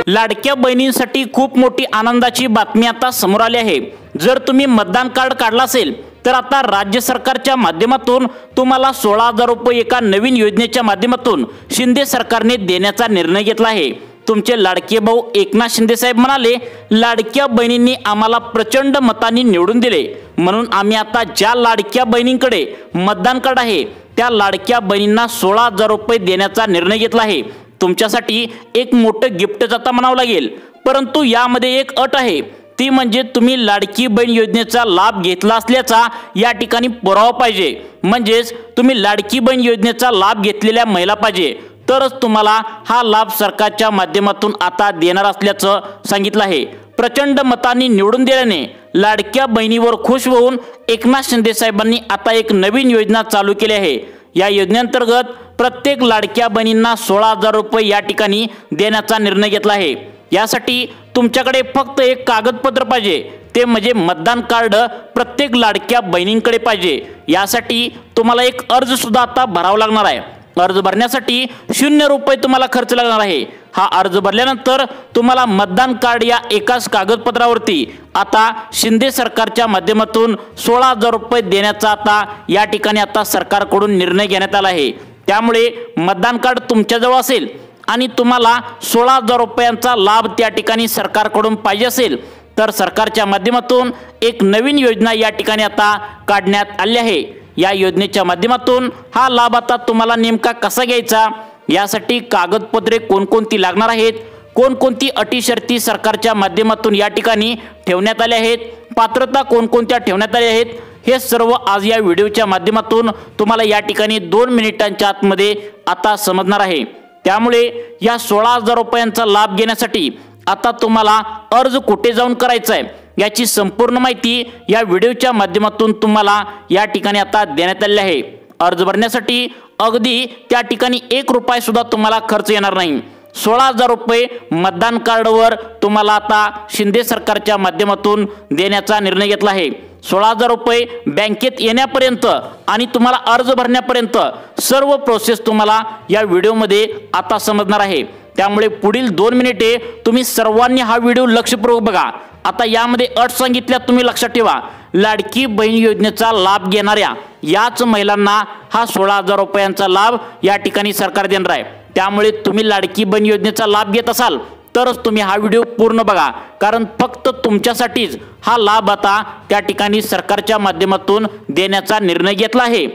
लाडक्या बहिणींसाठी खूप मोठी आनंदाची बातमी आता समोर आली आहे। जर तुम्ही मतदान कार्ड काढला असेल तर आता राज्य सरकारच्या माध्यमातून तुम्हाला 16,000 रुपये एका नवीन योजनेच्या माध्यमातून शिंदे सरकारने देण्याचा निर्णय घेतला आहे। तुमचे लाडके भाऊ एकनाथ शिंदे साहेब म्हणाले, लाडक्या बहिणींनी आम्हाला प्रचंड मतांनी निवडून दिले, म्हणून आम्ही आता ज्या लाडक्या बहिणींकडे मतदान कार्ड आहे त्या लाडक्या बहिणींना 16,000 रुपये देण्याचा निर्णय घेतला आहे। तुमच्यासाठी एक मोठं गिफ्ट आता म्हणावं लागेल, परंतु यामध्ये एक अट आहे, ती म्हणजे तुम्ही लाडकी बहीण योजनेचा लाभ घेतला असल्याचा या ठिकाणी पुरावा पाहिजे। म्हणजेच तुम्ही लाडकी बहीण योजनेचा लाभ घेतलेल्या महिला पाहिजे, तरच तुम्हाला हा लाभ सरकारच्या माध्यमातून आता देणार असल्याचं सांगितलं आहे। प्रचंड मतांनी निवडून दिल्याने लाडक्या बहिणीवर खुश होऊन एकनाथ शिंदे साहेबांनी आता एक नवीन योजना चालू केली आहे। या योजनेअंतर्गत प्रत्येक लाडक्या बहिणींना 16,000 रुपये या ठिकाणी देण्याचा निर्णय घेतला आहे। यासाठी तुमच्याकडे फक्त एक कागदपत्र पाहिजे, ते म्हणजे मतदान कार्ड प्रत्येक लाडक्या बहिणींकडे पाहिजे। यासाठी तुम्हाला एक अर्ज सुद्धा आता भरावा लागणार आहे। अर्ज भरण्यासाठी 0 रुपये तुम्हाला खर्च लागणार आहे। हा अर्ज भरल्यानंतर तुम्हाला मतदान कार्ड या एकाच कागदपत्रावरती आता शिंदे सरकारच्या माध्यमातून 16,000 रुपये देण्याचा आता या ठिकाणी आता सरकारकडून निर्णय घेण्यात आला आहे। त्यामुळे मतदान कार्ड तुमच्याजवळ असेल आणि तुम्हाला 16,000 रुपयांचा लाभ त्या ठिकाणी सरकारकडून पाहिजे असेल तर सरकारच्या माध्यमातून एक नवीन योजना या ठिकाणी आता काढण्यात आली आहे। या योजनेच्या माध्यमातून हा लाभ आता तुम्हाला नेमका कसा घ्यायचा, यासाठी कागदपत्रे कोणकोणती लागणार आहेत, कोणकोणती अटी शर्ती सरकारच्या माध्यमातून या ठिकाणी ठेवण्यात आल्या आहेत, पात्रता कोणकोणत्या ठेवण्यात आल्या आहेत, हे सर्व आज या व्हिडिओच्या माध्यमातून तुम्हाला या ठिकाणी 2 मिनिटांच्या आतमध्ये आता समजणार आहे। त्यामुळे या 16,000 रुपयांचा लाभ घेण्यासाठी आता तुम्हाला अर्ज कुठे जाऊन करायचा आहे याची संपूर्ण माहिती या व्हिडिओच्या माध्यमातून तुम्हाला या ठिकाणी आता देण्यात आली आहे। अर्ज भरण्यासाठी अगदी त्या ठिकाणी 1 रुपया सुद्धा तुम्हाला खर्च येणार नाही। 16,000 रुपये मतदान कार्डवर तुम्हाला आता शिंदे सरकारच्या माध्यमातून देण्याचा निर्णय घेतला आहे। 16,000 रुपये बँकेत येण्यापर्यंत आणि तुम्हाला अर्ज भरण्यापर्यंत सर्व प्रोसेस तुम्हाला या व्हिडिओमध्ये आता समजणार आहे। त्यामुळे पुढील 2 मिनिटे तुम्ही सर्वांनी हा व्हिडिओ लक्षपूर्वक बघा। आता यामध्ये अट सांगितल्या तुम्ही लक्षात ठेवा, लाडकी बहीण योजनेचा लाभ घेणाऱ्या याच महिलांना हा 16,000 रुपयांचा लाभ या ठिकाणी सरकार देणार आहे। त्यामुळे तुम्ही लाडकी बहीण योजनेचा लाभ घेत असाल तरच तुम्ही हा व्हिडिओ पूर्ण बघा, कारण फक्त तुमच्यासाठीच हा लाभ आता त्या ठिकाणी सरकारच्या माध्यमातून देण्याचा निर्णय घेतला आहे।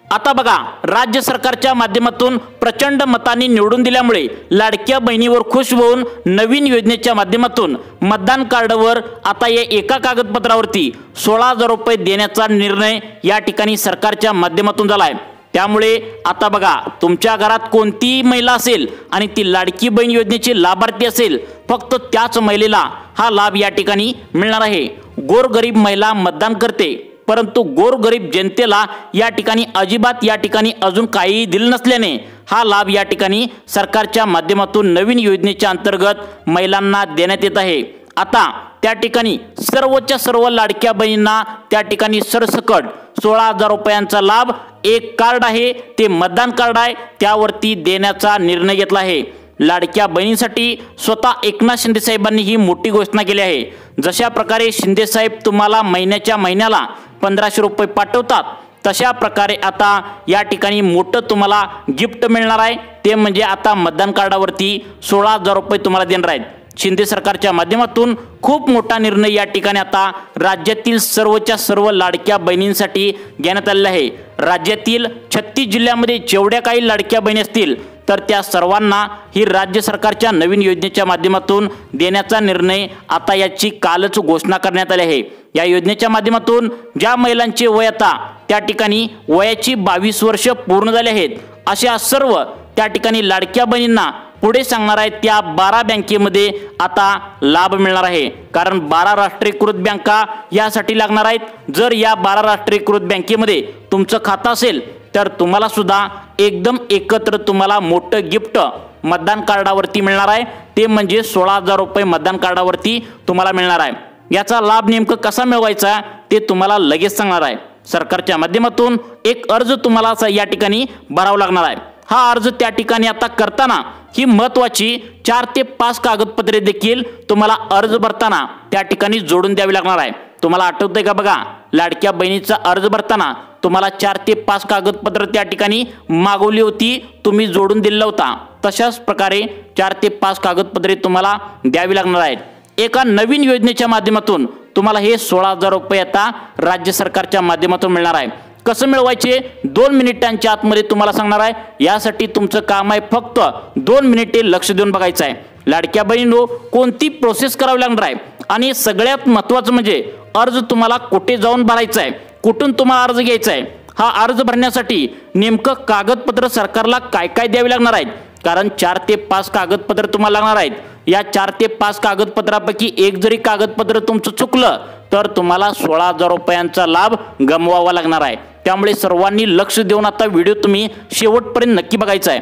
आता बघा, राज्य सरकारच्या माध्यमातून प्रचंड मतांनी निवडून दिल्यामुळे लाडक्या बहिणीवर खुश होऊन नवीन योजनेच्या माध्यमातून मतदान कार्डवर आता या एका कागदपत्रावरती 16,000 रुपये देण्याचा निर्णय या ठिकाणी सरकारच्या माध्यमातून झाला आहे। त्यामुळे आता बघा, तुमच्या घरात कोणतीही महिला असेल आणि ती लाडकी बहीण योजनेची लाभार्थी असेल, फक्त त्याच महिलेला हा लाभ या ठिकाणी मिळणार आहे। गोरगरीब महिला मतदान करते, परंतु गोरगरीब जनतेला या ठिकाणी अजिबात या ठिकाणी अजून काही दिलं नसल्याने हा लाभ या ठिकाणी सरकारच्या माध्यमातून नवीन योजनेच्या अंतर्गत महिलांना देण्यात येत आहे। आता त्या ठिकाणी सर्वच्या सर्व लाडक्या बहिणींना त्या ठिकाणी सरसकट 16,000 रुपयांचा लाभ, एक कार्ड आहे ते मतदान कार्ड आहे, त्यावरती देण्याचा निर्णय घेतला आहे। लाडक्या बहिणींसाठी स्वतः एकनाथ शिंदे साहेबांनी ही मोठी घोषणा केली आहे। जशा प्रकारे शिंदे साहेब तुम्हाला महिन्याच्या महिन्याला 1500 रुपये पाठवतात, तशा प्रकारे आता या ठिकाणी मोठं तुम्हाला गिफ्ट मिळणार आहे, ते म्हणजे आता मतदान कार्डावरती 16,000 रुपये तुम्हाला देणार आहेत। शिंदे सरकारच्या माध्यमातून खूप मोठा निर्णय या ठिकाणी आता राज्यातील सर्वच्या सर्व लाडक्या बहिणींसाठी घेण्यात आलेला आहे। राज्यातील 36 जिल्ह्यामध्ये जेवढ्या काही लाडक्या बहिणी असतील तर त्या सर्वांना ही राज्य सरकारच्या नवीन योजनेच्या माध्यमातून देण्याचा निर्णय आता याची कालच घोषणा करण्यात आली आहे। या योजनेच्या माध्यमातून ज्या महिलांचे वय आता त्या ठिकाणी वयाची 22 वर्ष पूर्ण झाले आहेत, अशा सर्व त्या ठिकाणी लाडक्या बहिणींना पुढे सांगणार आहेत त्या 12 बँकेमध्ये आता लाभ मिळणार आहे। कारण 12 राष्ट्रीयकृत बँका यासाठी लागणार आहेत। जर या 12 राष्ट्रीयकृत बँकेमध्ये तुमचं खातं असेल तर तुम्हाला सुद्धा एकदम एकत्र तुम्हाला मोठं गिफ्ट मतदान कार्डावरती मिळणार आहे, ते म्हणजे 16,000 रुपये मतदान कार्डावरती तुम्हाला मिळणार आहे। याचा लाभ नेमकं कसा मिळवायचा ते तुम्हाला लगेच सांगणार आहे। सरकारच्या माध्यमातून एक अर्ज तुम्हाला या ठिकाणी भरावा लागणार आहे। हा अर्ज त्या ठिकाणी आता करताना ही महत्त्वाची 4 ते 5 कागदपत्रे देखील तुम्हाला अर्ज भरताना त्या ठिकाणी जोडून द्यावी लागणार आहे। तुम्हाला आठवतंय का बघा, लाडक्या बहिणीचा अर्ज भरताना तुम्हाला 4 ते 5 कागदपत्र त्या ठिकाणी मागवली होती, तुम्ही जोडून दिला होता। तशाच प्रकारे 4 ते 5 कागदपत्रे तुम्हाला द्यावी लागणार आहेत। एका नवीन योजनेच्या माध्यमातून तुम्हाला हे 16,000 रुपये आता राज्य सरकारच्या माध्यमातून मिळणार आहे। कसं मिळवायचे 2 मिनिटांच्या आतमध्ये तुम्हाला सांगणार आहे। यासाठी तुमचं काम आहे फक्त 2 मिनिटे लक्ष देऊन बघायचं आहे। लाडक्या बहिणींनो, कोणती प्रोसेस करावी लागणार आहे आणि सगळ्यात महत्त्वाचं म्हणजे अर्ज तुम्हाला कुठे जाऊन भरायचा आहे, कुठून तुम्हाला अर्ज घ्यायचा आहे। हा अर्ज भरण्यासाठी नेमकं कागदपत्र सरकारला काय काय द्यावी लागणार आहेत, कारण 4 ते 5 कागदपत्र तुम्हाला लागणार आहेत। या 4 ते 5 कागदपत्रापैकी एक जरी कागदपत्र तुमचं चुकलं तर तुम्हाला 16,000 रुपयांचा लाभ गमवावा लागणार आहे। त्यामुळे सर्वांनी लक्ष देऊन आता व्हिडिओ तुम्ही शेवटपर्यंत नक्की बघायचा आहे।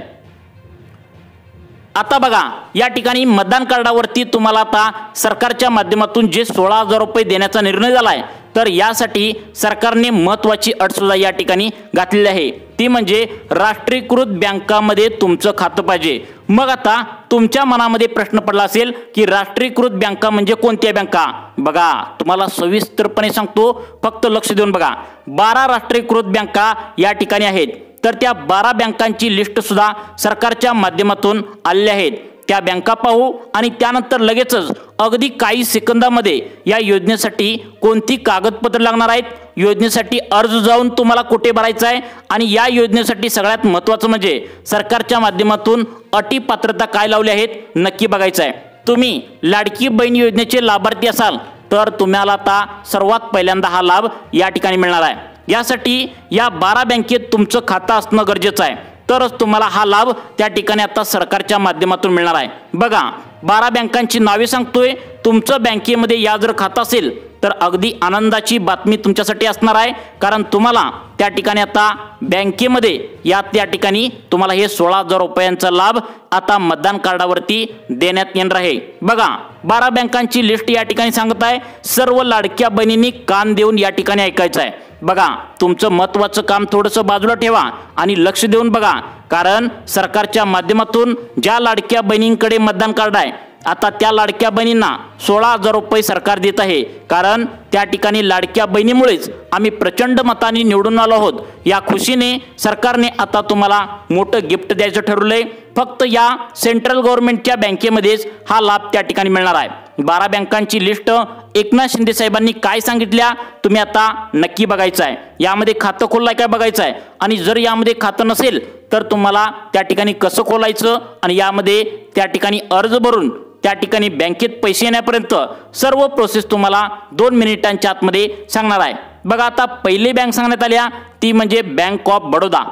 आता बघा, या ठिकाणी मतदान कार्डावरती तुम्हाला आता सरकारच्या माध्यमातून जे 16,000 रुपये देण्याचा निर्णय झाला आहे, तर यासाठी सरकारने महत्त्वाची अट सुद्धा या ठिकाणी घातलेली आहे, ती म्हणजे राष्ट्रीयकृत बँकामध्ये तुमचं खातं पाहिजे। मग आता तुमच्या मनामध्ये प्रश्न पडला असेल की राष्ट्रीयकृत बँका म्हणजे कोणत्या बँका? बघा, तुम्हाला सविस्तरपणे सांगतो, फक्त लक्ष देऊन बघा। 12 राष्ट्रीयकृत बँका या ठिकाणी आहेत, तर त्या 12 बँकांची लिस्ट सुद्धा सरकारच्या माध्यमातून आलेली आहेत। त्या बँका पाहू आणि त्यानंतर लगेचच अगदी काही सेकंदामध्ये या योजनेसाठी कोणती कागदपत्र लागणार आहेत, योजनेसाठी अर्ज जाऊन तुम्हाला कुठे भरायचा आहे आणि या योजनेसाठी सगळ्यात महत्त्वाचं म्हणजे सरकारच्या माध्यमातून अटी पात्रता काय लावली आहेत नक्की बघायचं आहे। तुम्ही लाडकी बहीण योजनेचे लाभार्थी असाल तर तुम्हाला आता सर्वात पहिल्यांदा हा लाभ या ठिकाणी मिळणार आहे। यासाठी या 12 बँकेत तुमचं खातं असणं गरजेचं आहे, तरच तुम्हाला हा लाभ त्या ठिकाणी आता सरकारच्या माध्यमातून मिळणार आहे। बघा, 12 बँकांची नावे सांगतोय। तुमचं बँकेमध्ये या जर खातं असेल तर अगदी आनंदाची बातमी तुमच्यासाठी असणार आहे, कारण तुम्हाला त्या ठिकाणी आता बँकेमध्ये त्या ठिकाणी तुम्हाला हे 16,000 रुपयांचा लाभ आता मतदान कार्डावरती देण्यात येणार आहे। बघा, 12 बँकांची लिस्ट या ठिकाणी सांगत आहे। सर्व लाडक्या बहिणींनी कान देऊन या ठिकाणी ऐकायचं आहे। बघा, तुमचं महत्त्वाचं काम थोडंसं बाजूला ठेवा आणि लक्ष देऊन बघा, कारण सरकारच्या माध्यमातून ज्या लाडक्या बहिणींकडे मतदान कार्ड आहे आता त्या लाडक्या बहिणींना 16,000 रुपये सरकार देत आहे, कारण त्या ठिकाणी लाडक्या बहिणीमुळेच आम्ही प्रचंड मतांनी निवडून आलो आहोत। या खुशीने सरकारने आता तुम्हाला मोठं गिफ्ट द्यायचं ठरवलंय। फक्त या सेंट्रल गव्हर्नमेंटच्या बँकेमध्येच हा लाभ त्या ठिकाणी मिळणार आहे। 12 बँकांची लिस्ट एकनाथ शिंदे साहेबांनी काय सांगितल्या तुम्ही आता नक्की बघायचं आहे। यामध्ये खातं खोललंय काय बघायचं आहे, आणि जर यामध्ये खातं नसेल तर तुम्हाला त्या ठिकाणी कसं खोलायचं आणि यामध्ये त्या ठिकाणी अर्ज भरून त्या ठिकाणी बँकेत पैसे येण्यापर्यंत सर्व प्रोसेस तुम्हाला 2 मिनिटांच्या आतमध्ये सांगणार आहे। बघा, आता पहिली बँक सांगण्यात आल्या ती म्हणजे बँक ऑफ बडोदा।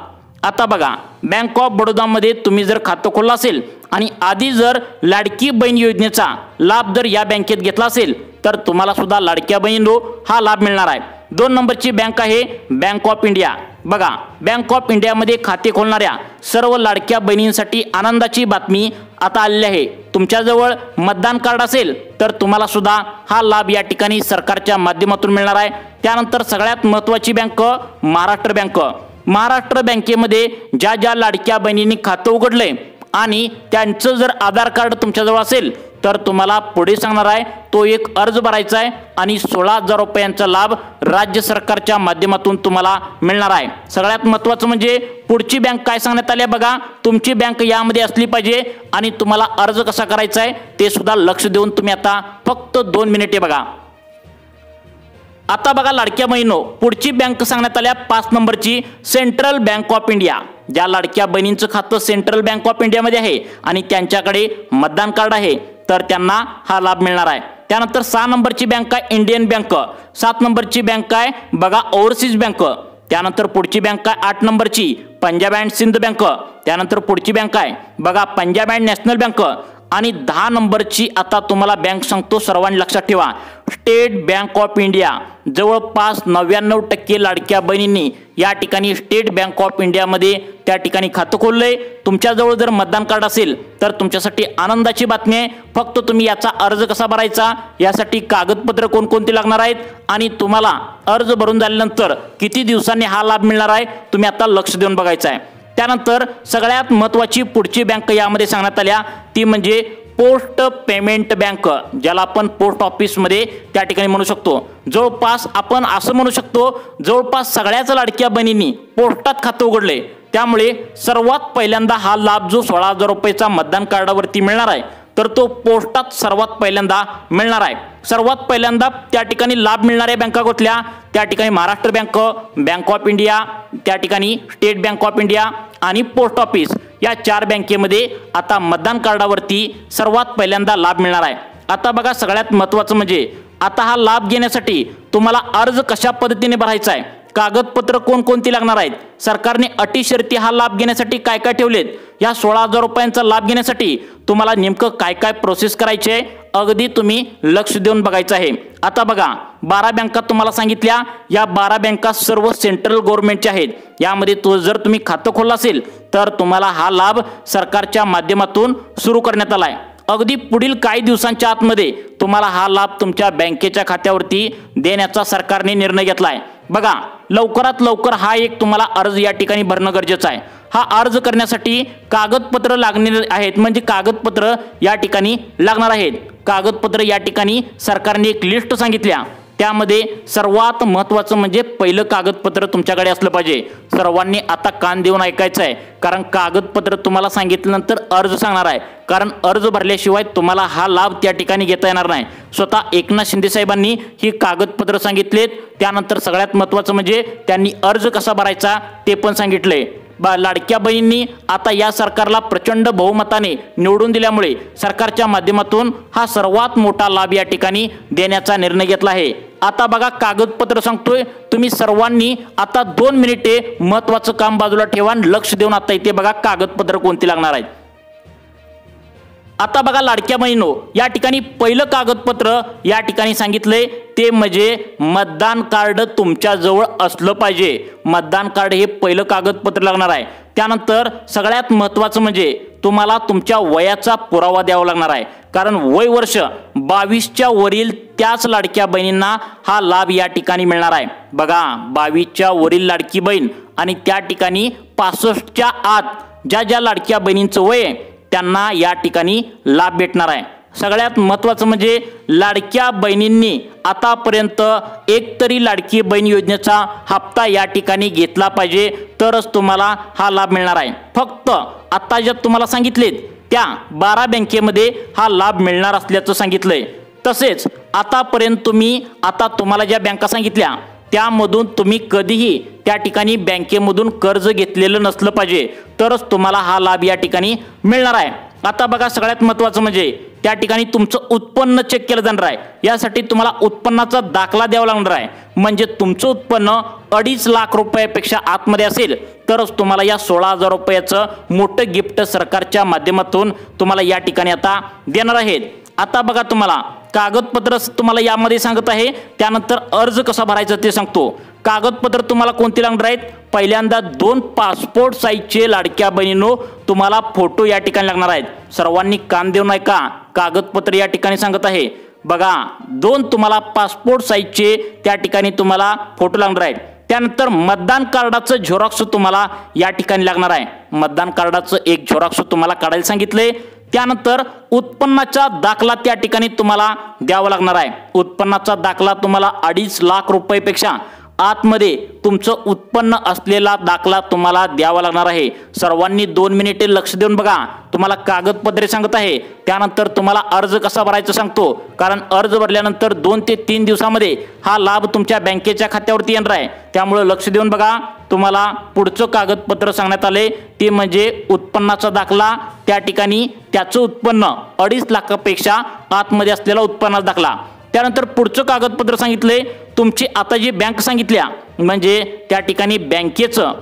आता बघा, बँक ऑफ बडोदामध्ये तुम्ही जर खातं खोललं असेल आणि आधी जर लाडकी बहीण योजनेचा लाभ जर या बँकेत घेतला असेल तर तुम्हाला सुद्धा लाडक्या बहिणींनो हा लाभ मिळणार आहे। 2 नंबरची बँक आहे बँक ऑफ इंडिया। बघा, बँक ऑफ इंडियामध्ये खाते खोलणाऱ्या सर्व लाडक्या बहिणींसाठी आनंदाची बातमी आता आलेली आहे। तुमच्याजवळ मतदान कार्ड असेल तर तुम्हाला सुद्धा हा लाभ या ठिकाणी सरकारच्या माध्यमातून मिळणार आहे। त्यानंतर सगळ्यात महत्त्वाची बँक महाराष्ट्र बँक। महाराष्ट्र बँकेमध्ये ज्या लाडक्या बहिणींनी खातं उघडलंय आणि त्यांचं जर आधार कार्ड तुमच्याजवळ असेल तर तुम्हाला पुढे सांगणार आहे तो एक अर्ज भरायचा आहे आणि 16,000 रुपयांचा लाभ राज्य सरकारच्या माध्यमातून तुम्हाला मिळणार आहे। सगळ्यात महत्त्वाचं म्हणजे पुढची बँक काय सांगण्यात आली बघा, तुमची बँक यामध्ये असली पाहिजे आणि तुम्हाला अर्ज कसा करायचा आहे ते सुद्धा लक्ष देऊन तुम्ही आता फक्त 2 मिनिटे बघा। आता बघा लाडक्या बहिणींनो, पुढची बँक सांगण्यात आल्या 5 नंबरची सेंट्रल बँक ऑफ इंडिया। ज्या लाडक्या बहिणींचं खातं सेंट्रल बँक ऑफ इंडियामध्ये आहे आणि त्यांच्याकडे मतदान कार्ड आहे तर त्यांना हा लाभ मिळणार आहे। त्यानंतर 6 नंबरची बँक आहे इंडियन बँक। 7 नंबरची बँक आहे बघा ओव्हरसीज बँक। त्यानंतर पुढची बँक आहे 8 नंबरची पंजाब अँड सिंध बँक। त्यानंतर पुढची बँक आहे बघा पंजाब अँड नॅशनल बँक। आणि 10 नंबरची आता तुम्हाला बँक सांगतो, सर्वांनी लक्षात ठेवा, स्टेट बँक ऑफ इंडिया। जवळपास 99% लाडक्या बहिणींनी या ठिकाणी स्टेट बँक ऑफ इंडियामध्ये त्या ठिकाणी खातं खोललंय। तुमच्याजवळ जर मतदान कार्ड असेल तर तुमच्यासाठी आनंदाची बातमी आहे। फक्त तुम्ही याचा अर्ज कसा भरायचा, यासाठी कागदपत्र कोणकोणती लागणार आहेत आणि तुम्हाला अर्ज भरून झाल्यानंतर किती दिवसांनी हा लाभ मिळणार आहे तुम्ही आता लक्ष देऊन बघायचं आहे। त्यानंतर सगळ्यात महत्त्वाची पुढची बँक यामध्ये सांगण्यात आल्या ती म्हणजे पोस्ट पेमेंट बँक, ज्याला आपण पोस्ट ऑफिसमध्ये त्या ठिकाणी म्हणू शकतो. जवळपास आपण असं म्हणू शकतो जवळपास सगळ्याच लाडक्या बहिणींनी पोस्टात खातं उघडले. त्यामुळे सर्वात पहिल्यांदा हा लाभ जो 16,000 रुपयाचा मतदान कार्डावरती मिळणार आहे तर तो पोस्टात सर्वात पहिल्यांदा मिळणार आहे. सर्वात पहिल्यांदा त्या ठिकाणी लाभ मिळणाऱ्या बँका कुठल्या? त्या ठिकाणी Maharashtra bank, bank of India, त्या ठिकाणी स्टेट बँक ऑफ इंडिया आणि पोस्ट ऑफिस या 4 बँकेमध्ये आता मतदान कार्डावरती सर्वात पहिल्यांदा लाभ मिळणार आहे. आता बघा सगळ्यात महत्त्वाचं म्हणजे आता हा लाभ घेण्यासाठी तुम्हाला अर्ज कशा पद्धतीने भरायचा आहे, कागदपत्र कोणकोणती लागणार आहेत, सरकारने अटी शर्ती हा लाभ घेण्यासाठी काय काय ठेवलेत, या 16,000 रुपयांचा लाभ घेण्यासाठी तुम्हाला नेमकं काय काय प्रोसेस करायची आहे अगदी तुम्ही लक्ष देऊन बघायचं आहे. आता बघा 12 बँका तुम्हाला सांगितल्या, या 12 बँका सर्व सेंट्रल गव्हर्नमेंटच्या आहेत. यामध्ये जर तुम्ही खातं खोललं असेल तर तुम्हाला हा लाभ सरकारच्या माध्यमातून सुरू करण्यात आला आहे. अगदी पुढील काही दिवसांच्या आतमध्ये तुम्हाला हा लाभ तुमच्या बँकेच्या खात्यावरती देण्याचा सरकारने निर्णय घेतला आहे. बघा लवकरात लवकर हा एक तुम्हाला अर्ज या ठिकाणी भरणं गरजेचं आहे. हा अर्ज करण्यासाठी कागदपत्र लागणार आहेत, म्हणजे कागदपत्र या ठिकाणी लागणार आहेत. कागदपत्र या ठिकाणी सरकारने एक लिस्ट सांगितल्या, त्यामध्ये सर्वात महत्त्वाचं म्हणजे पहिलं कागदपत्र तुमच्याकडे असलं पाहिजे. सर्वांनी आता कान देऊन ऐकायचं आहे, कारण कागदपत्र तुम्हाला सांगितल्यानंतर अर्ज सांगणार आहे, कारण अर्ज भरल्याशिवाय तुम्हाला हा लाभ त्या ठिकाणी घेता येणार नाही. स्वतः एकनाथ शिंदे साहेबांनी ही कागदपत्र सांगितलेत. त्यानंतर सगळ्यात महत्त्वाचं म्हणजे त्यांनी अर्ज कसा भरायचा ते पण सांगितले. लाडक्या बहिणींनी आता या सरकारला प्रचंड बहुमताने निवडून दिल्यामुळे सरकारच्या माध्यमातून हा सर्वात मोठा लाभ या ठिकाणी देण्याचा निर्णय घेतला आहे. आता बघा कागदपत्र सांगतोय, तुम्ही सर्वांनी आता 2 मिनिटे महत्त्वाचं काम बाजूला ठेवा, लक्ष देऊन आता इथे बघा कागदपत्र कोणती लागणार आहेत. आता बघा लाडक्या बहिणींनो, या ठिकाणी पहिलं कागदपत्र या ठिकाणी सांगितलंय ते म्हणजे मतदान कार्ड तुमच्या जवळ असलं पाहिजे. मतदान कार्ड हे पहिलं कागदपत्र लागणार आहे. त्यानंतर सगळ्यात महत्त्वाचं म्हणजे तुम्हाला तुमच्या वयाचा पुरावा द्यावा लागणार आहे, कारण वय वर्ष 22च्या वरील त्याच लाडक्या बहिणींना हा लाभ या ठिकाणी मिळणार आहे. बघा 22च्या वरील लाडकी बहीण आणि त्या ठिकाणी 65च्या आत ज्या लाडक्या बहिणींचं वय आहे त्यांना या ठिकाणी लाभ भेटणार आहे. सगळ्यात महत्त्वाचं म्हणजे लाडक्या बहिणींनी आतापर्यंत एकतरी लाडकी बहीण योजनेचा हप्ता या ठिकाणी घेतला पाहिजे, तरच तुम्हाला हा लाभ मिळणार आहे. फक्त आता ज्या तुम्हाला सांगितलेत त्या 12 बँकेमध्ये हा लाभ मिळणार असल्याचं सांगितलंय. तसेच आतापर्यंत तुम्हाला ज्या बँका सांगितल्या त्यामधून तुम्ही कधीही त्या ठिकाणी बँकेमधून कर्ज घेतलेलं नसलं पाहिजे, तरच तुम्हाला हा लाभ या ठिकाणी मिळणार आहे. आता बघा सगळ्यात महत्त्वाचं म्हणजे त्या ठिकाणी तुमचं उत्पन्न चेक केलं जाणार आहे. यासाठी तुम्हाला उत्पन्नाचा दाखला द्यावा लागणार आहे, म्हणजे तुमचं उत्पन्न 2.5 लाख रुपयापेक्षा आतमध्ये असेल तरच तुम्हाला या 16,000 रुपयाचं मोठं गिफ्ट सरकारच्या माध्यमातून तुम्हाला या ठिकाणी आता देणार आहेत. आता बघा तुम्हाला कागदपत्र तुम्हाला यामध्ये सांगत आहे, त्यानंतर अर्ज कसा भरायचा ते सांगतो. कागदपत्र तुम्हाला कोणती लागणार आहेत? पहिल्यांदा 2 पासपोर्ट साईजचे लाडक्या बहिणींनो तुम्हाला फोटो या ठिकाणी लागणार आहेत. सर्वांनी कान देऊन ऐका, कागदपत्र या ठिकाणी सांगत आहे. बघा 2 तुम्हाला पासपोर्ट साईजचे त्या ठिकाणी तुम्हाला फोटो लागणार आहेत. त्यानंतर मतदान कार्डाचं झेरॉक्स तुम्हाला या ठिकाणी लागणार आहे. मतदान कार्डाचं एक झेरॉक्स तुम्हाला काढायला सांगितले. त्यानंतर उत्पन्नाचा दाखला त्या ठिकाणी तुम्हाला द्यावा लागणार आहे. उत्पन्नाचा दाखला तुम्हाला 2.5 लाख रुपयापेक्षा आतमध्ये तुमचं उत्पन्न असलेला दाखला तुम्हाला द्यावा लागणार आहे. सर्वांनी 2 मिनिटे लक्ष देऊन बघा, तुम्हाला कागदपत्रे सांगत आहे. त्यानंतर तुम्हाला अर्ज कसा भरायचा सांगतो, कारण अर्ज भरल्यानंतर 2 ते 3 दिवसामध्ये हा लाभ तुमच्या बँकेच्या खात्यावरती येणार आहे. त्यामुळे लक्ष देऊन बघा. तुम्हाला पुढचं कागदपत्र सांगण्यात आले ते म्हणजे उत्पन्नाचा दाखला, त्या ठिकाणी त्याचं उत्पन्न 2.5 लाखापेक्षा आतमध्ये असलेला उत्पन्नाचा दाखला. त्यानंतर पुढचं कागदपत्र सांगितले तुमची आता जी बँक सांगितल्या म्हणजे त्या ठिकाणी बँकेचं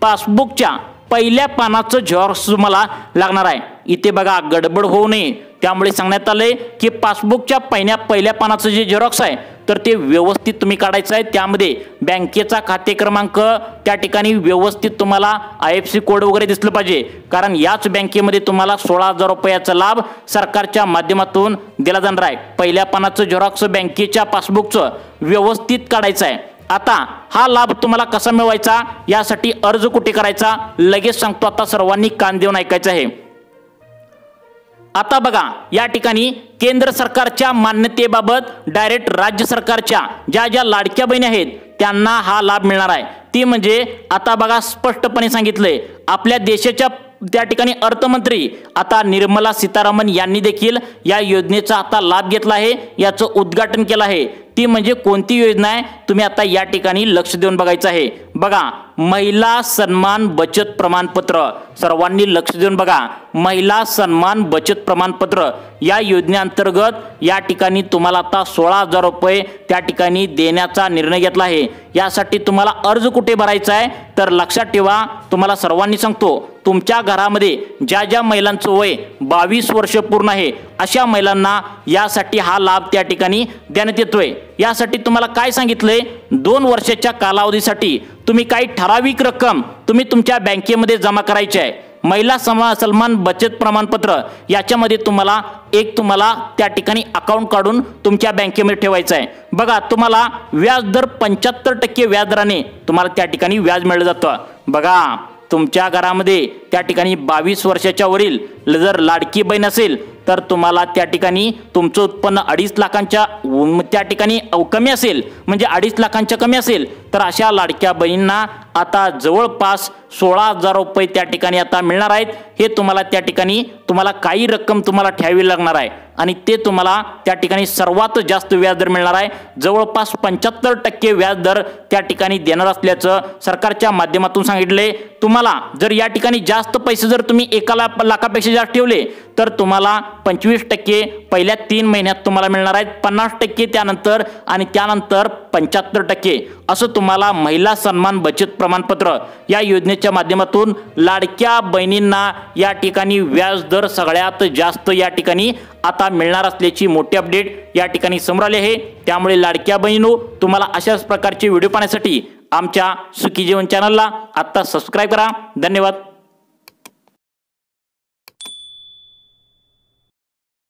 पासबुकच्या पहिल्या पानाचं झेरॉक्स तुम्हाला लागणार आहे. इथे बघा गडबड होऊ नये, त्यामुळे सांगण्यात आले की पासबुकच्या पहिल्या पानाचं जे झेरॉक्स आहे तर ते व्यवस्थित तुम्ही काढायचं आहे. त्यामध्ये बँकेचा खाते क्रमांक त्या ठिकाणी व्यवस्थित तुम्हाला IFSC कोड वगैरे दिसलं पाहिजे, कारण याच बँकेमध्ये तुम्हाला 16,000 रुपयाचा लाभ सरकारच्या माध्यमातून दिला जाणार आहे. पहिल्या पानाचं झेरॉक्स बँकेच्या पासबुकचं व्यवस्थित काढायचं आहे. आता हा लाभ तुम्हाला कसा मिळवायचा, यासाठी अर्ज कुठे करायचा लगेच सांगतो. आता सर्वांनी कान देऊन ऐकायचं आहे. आता बघा, या ठिकाणी केंद्र सरकारच्या मान्यतेबाबत डायरेक्ट राज्य सरकारच्या ज्या लाडक्या बहिणी आहेत त्यांना हा लाभ मिळणार आहे. ती म्हणजे आता बघा स्पष्टपणे सांगितलंय आपल्या देशाच्या त्या ठिकाणी अर्थमंत्री आता निर्मला सीतारामन यांनी देखील या योजनेचा आता लाभ घेतला आहे, याचं उद्घाटन केलं आहे. ती म्हणजे कोणती योजना आहे तुम्ही आता या ठिकाणी लक्ष देऊन बघायचं आहे. बघा, महिला सन्मान बचत प्रमाणपत्र. सर्वांनी लक्ष देऊन बघा, महिला सन्मान बचत प्रमाणपत्र या योजनेअंतर्गत या ठिकाणी तुम्हाला आता 16,000 रुपये त्या ठिकाणी देण्याचा निर्णय घेतला आहे. यासाठी तुम्हाला अर्ज कुठे भरायचा आहे तर लक्षात ठेवा, तुम्हाला सर्वांनी सांगतो, तुमच्या घरामध्ये ज्या महिलांचं वय 22 वर्ष पूर्ण आहे अशा महिलांना यासाठी हा लाभ त्या ठिकाणी देण्यात येतोय. यासाठी तुम्हाला काय सांगितलंय, 2 वर्षाच्या कालावधीसाठी तुम्ही काही ठराविक रक्कम तुम्ही तुमच्या बँकेमध्ये जमा करायची आहे. महिला सन्मान बचत प्रमाणपत्र याच्यामध्ये तुम्हाला त्या ठिकाणी अकाउंट काढून तुमच्या बँकेमध्ये ठेवायचं आहे. बघा, तुम्हाला व्याज दर 75% व्याजदराने तुम्हाला त्या ठिकाणी व्याज मिळलं जातं. बघा, तुमच्या घरामध्ये त्या ठिकाणी 22 वर्षाच्या वरील जर लाडकी बहीण असेल तर तुम्हाला त्या ठिकाणी तुमचं उत्पन्न 2.5 लाखांच्या त्या ठिकाणी कमी असेल, म्हणजे 2.5 लाखांच्या कमी असेल तर अशा लाडक्या बहिणींना आता जवळपास 16,000 रुपये त्या ठिकाणी आता मिळणार आहेत. हे तुम्हाला त्या ठिकाणी काही रक्कम तुम्हाला ठेवावी लागणार आहे आणि ते तुम्हाला त्या ठिकाणी सर्वात जास्त व्याजदर मिळणार आहे. जवळपास 75% व्याजदर त्या ठिकाणी देणार असल्याचं सरकारच्या माध्यमातून सांगितले. तुम्हाला जर या ठिकाणी जास्त पैसे जर तुम्ही 1 लाखापेक्षा जास्त ठेवले तर तुम्हाला 25% पहिल्या 3 महिन्यात तुम्हाला मिळणार आहेत, 50% त्यानंतर आणि त्यानंतर 75% असं तुम्हाला महिला सन्मान बचत प्रमाणपत्र या योजनेच्या माध्यमातून लाडक्या बहिणींना या ठिकाणी व्याजदर सगळ्यात जास्त या ठिकाणी आता मिळणार असल्याची मोठी अपडेट या ठिकाणी समोर आली आहे. त्यामुळे लाडक्या बहिणींनो, तुम्हाला अशाच प्रकारचे व्हिडिओ पाहण्यासाठी आमच्या सुखी जीवन चॅनलला आता सबस्क्राइब करा. धन्यवाद.